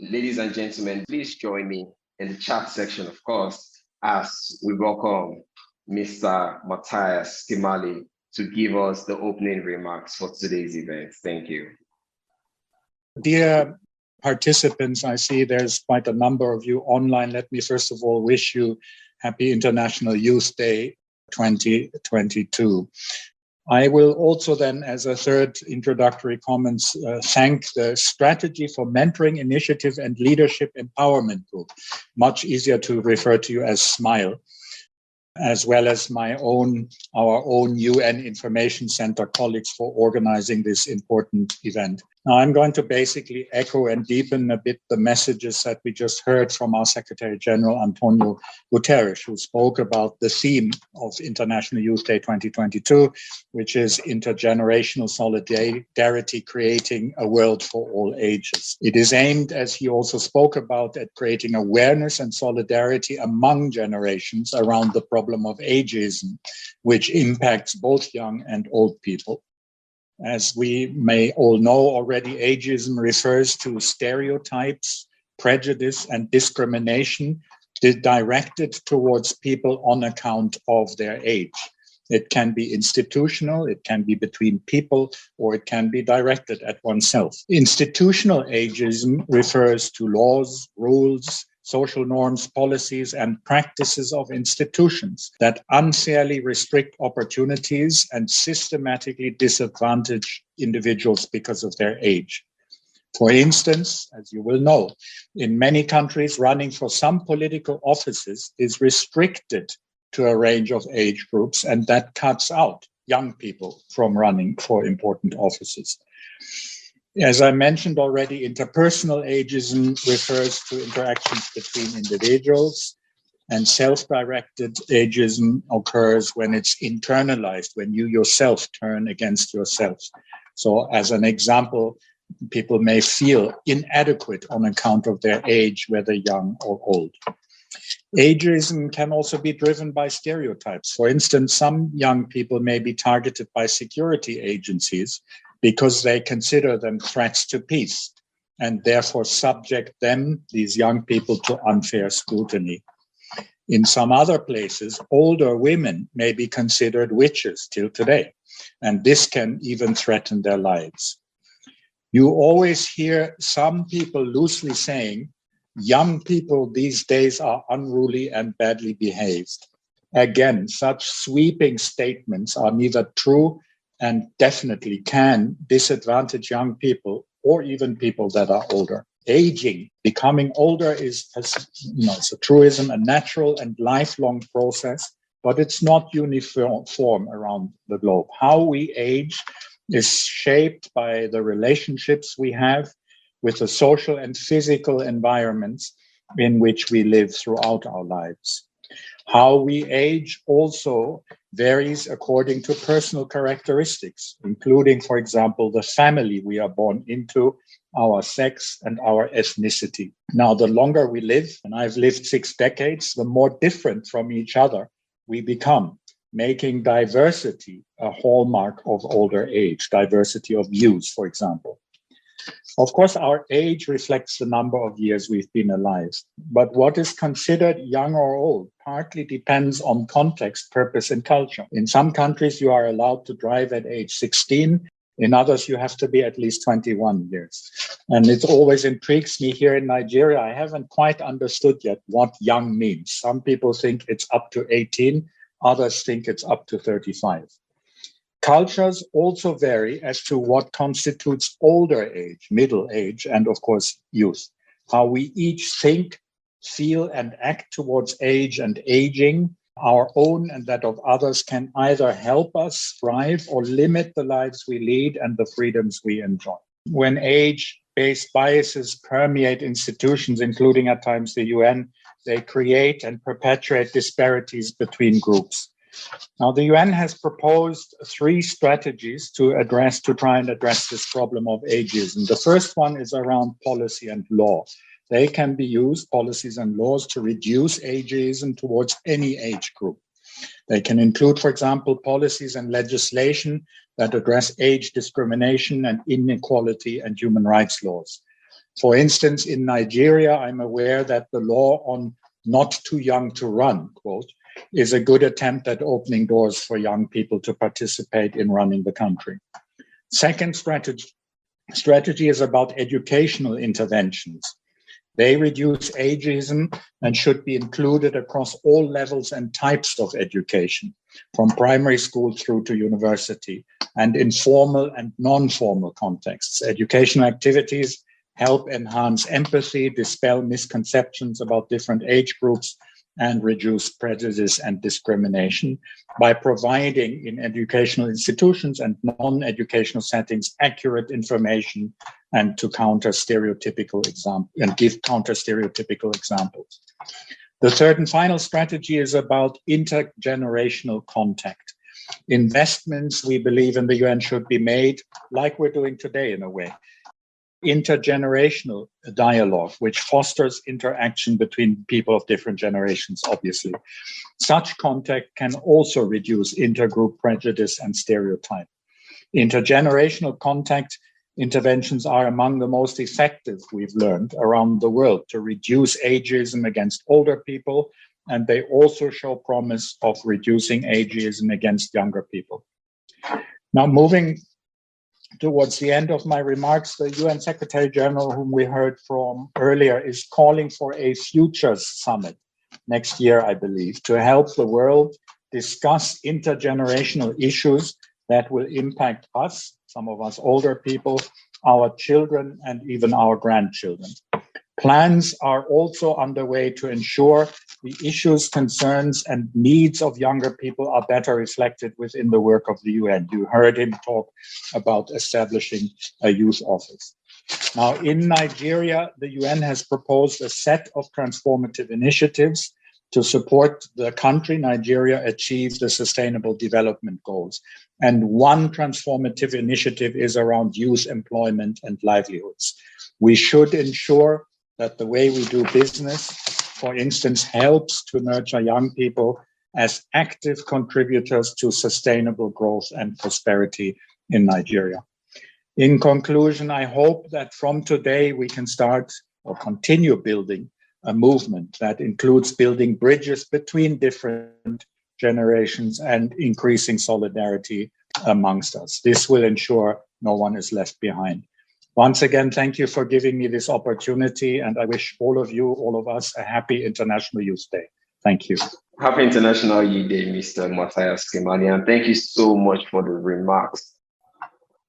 Ladies and gentlemen, please join me in the chat section, of course, as we welcome Mr. Matthias Schmale to give us the opening remarks for today's event. Thank you. Dear participants, I see there's quite a number of you online. Let me first of all wish you Happy International Youth Day 2022. I will also then, as a third introductory comments, thank the Strategy for Mentoring Initiative and Leadership Empowerment Group, much easier to refer to you as S.M.I.L.E, as well as our own UN Information Center colleagues for organizing this important event. Now, I'm going to basically echo and deepen a bit the messages that we just heard from our Secretary General, Antonio Guterres, who spoke about the theme of International Youth Day 2022, which is Intergenerational Solidarity, creating a world for all ages. It is aimed, as he also spoke about, at creating awareness and solidarity among generations around the problem of ageism, which impacts both young and old people. As we may all know already, ageism refers to stereotypes, prejudice, and discrimination directed towards people on account of their age. It can be institutional, it can be between people, or it can be directed at oneself. Institutional ageism refers to laws, rules, social norms, policies, and practices of institutions that unfairly restrict opportunities and systematically disadvantage individuals because of their age. For instance, as you will know, in many countries, running for some political offices is restricted to a range of age groups, and that cuts out young people from running for important offices. As I mentioned already, interpersonal ageism refers to interactions between individuals, and self-directed ageism occurs when it's internalized, when you yourself turn against yourself. So as an example, people may feel inadequate on account of their age, whether young or old. Ageism can also be driven by stereotypes. For instance, some young people may be targeted by security agencies because they consider them threats to peace and therefore subject them, these young people, to unfair scrutiny. In some other places, older women may be considered witches till today, and this can even threaten their lives. You always hear some people loosely saying, young people these days are unruly and badly behaved. Again, such sweeping statements are neither true and definitely can disadvantage young people or even people that are older. Aging, becoming older is it's a truism, a natural and lifelong process, but it's not uniform around the globe. How we age is shaped by the relationships we have with the social and physical environments in which we live throughout our lives. How we age also varies according to personal characteristics, including, for example, the family we are born into, our sex, and our ethnicity. Now, the longer we live, and I've lived 6 decades, the more different from each other we become, making diversity a hallmark of older age, diversity of views, for example. Of course, our age reflects the number of years we've been alive, but what is considered young or old partly depends on context, purpose, and culture. In some countries, you are allowed to drive at age 16. In others, you have to be at least 21 years. And it always intrigues me here in Nigeria. I haven't quite understood yet what young means. Some people think it's up to 18, others think it's up to 35. Cultures also vary as to what constitutes older age, middle age, and of course, youth. How we each think, feel, and act towards age and aging, our own and that of others, can either help us thrive or limit the lives we lead and the freedoms we enjoy. When age-based biases permeate institutions, including at times the UN, they create and perpetuate disparities between groups. Now, the UN has proposed 3 strategies to try and address this problem of ageism. The first one is around policy and law. They can be used, policies and laws, to reduce ageism towards any age group. They can include, for example, policies and legislation that address age discrimination and inequality and human rights laws. For instance, in Nigeria, I'm aware that the law on not too young to run, quote, is a good attempt at opening doors for young people to participate in running the country. Second strategy is about educational interventions. They reduce ageism and should be included across all levels and types of education, from primary school through to university, and in formal and non-formal contexts. Educational activities help enhance empathy, dispel misconceptions about different age groups, and reduce prejudice and discrimination by providing in educational institutions and non-educational settings accurate information and to counter stereotypical examples and give counter stereotypical examples. The third and final strategy is about intergenerational contact. Investments, we believe, in the UN should be made, like we're doing today in a way, intergenerational dialogue, which fosters interaction between people of different generations, obviously. Such contact can also reduce intergroup prejudice and stereotype. Intergenerational contact interventions are among the most effective, we've learned, around the world to reduce ageism against older people, and they also show promise of reducing ageism against younger people. Now, moving towards the end of my remarks, the UN Secretary General, whom we heard from earlier, is calling for a Futures Summit next year, I believe, to help the world discuss intergenerational issues that will impact us, some of us older people, our children, and even our grandchildren. Plans are also underway to ensure the issues, concerns, and needs of younger people are better reflected within the work of the UN. You heard him talk about establishing a youth office. Now, in Nigeria, the UN has proposed a set of transformative initiatives to support the country, Nigeria, achieve the Sustainable Development Goals. And one transformative initiative is around youth employment and livelihoods. We should ensure that the way we do business, for instance, helps to nurture young people as active contributors to sustainable growth and prosperity in Nigeria. In conclusion, I hope that from today we can start or continue building a movement that includes building bridges between different generations and increasing solidarity amongst us. This will ensure no one is left behind. Once again, thank you for giving me this opportunity, and I wish all of you, all of us, a happy International Youth Day. Thank you. Happy International Youth Day, Mr. Matthias Schmale, and thank you so much for the remarks.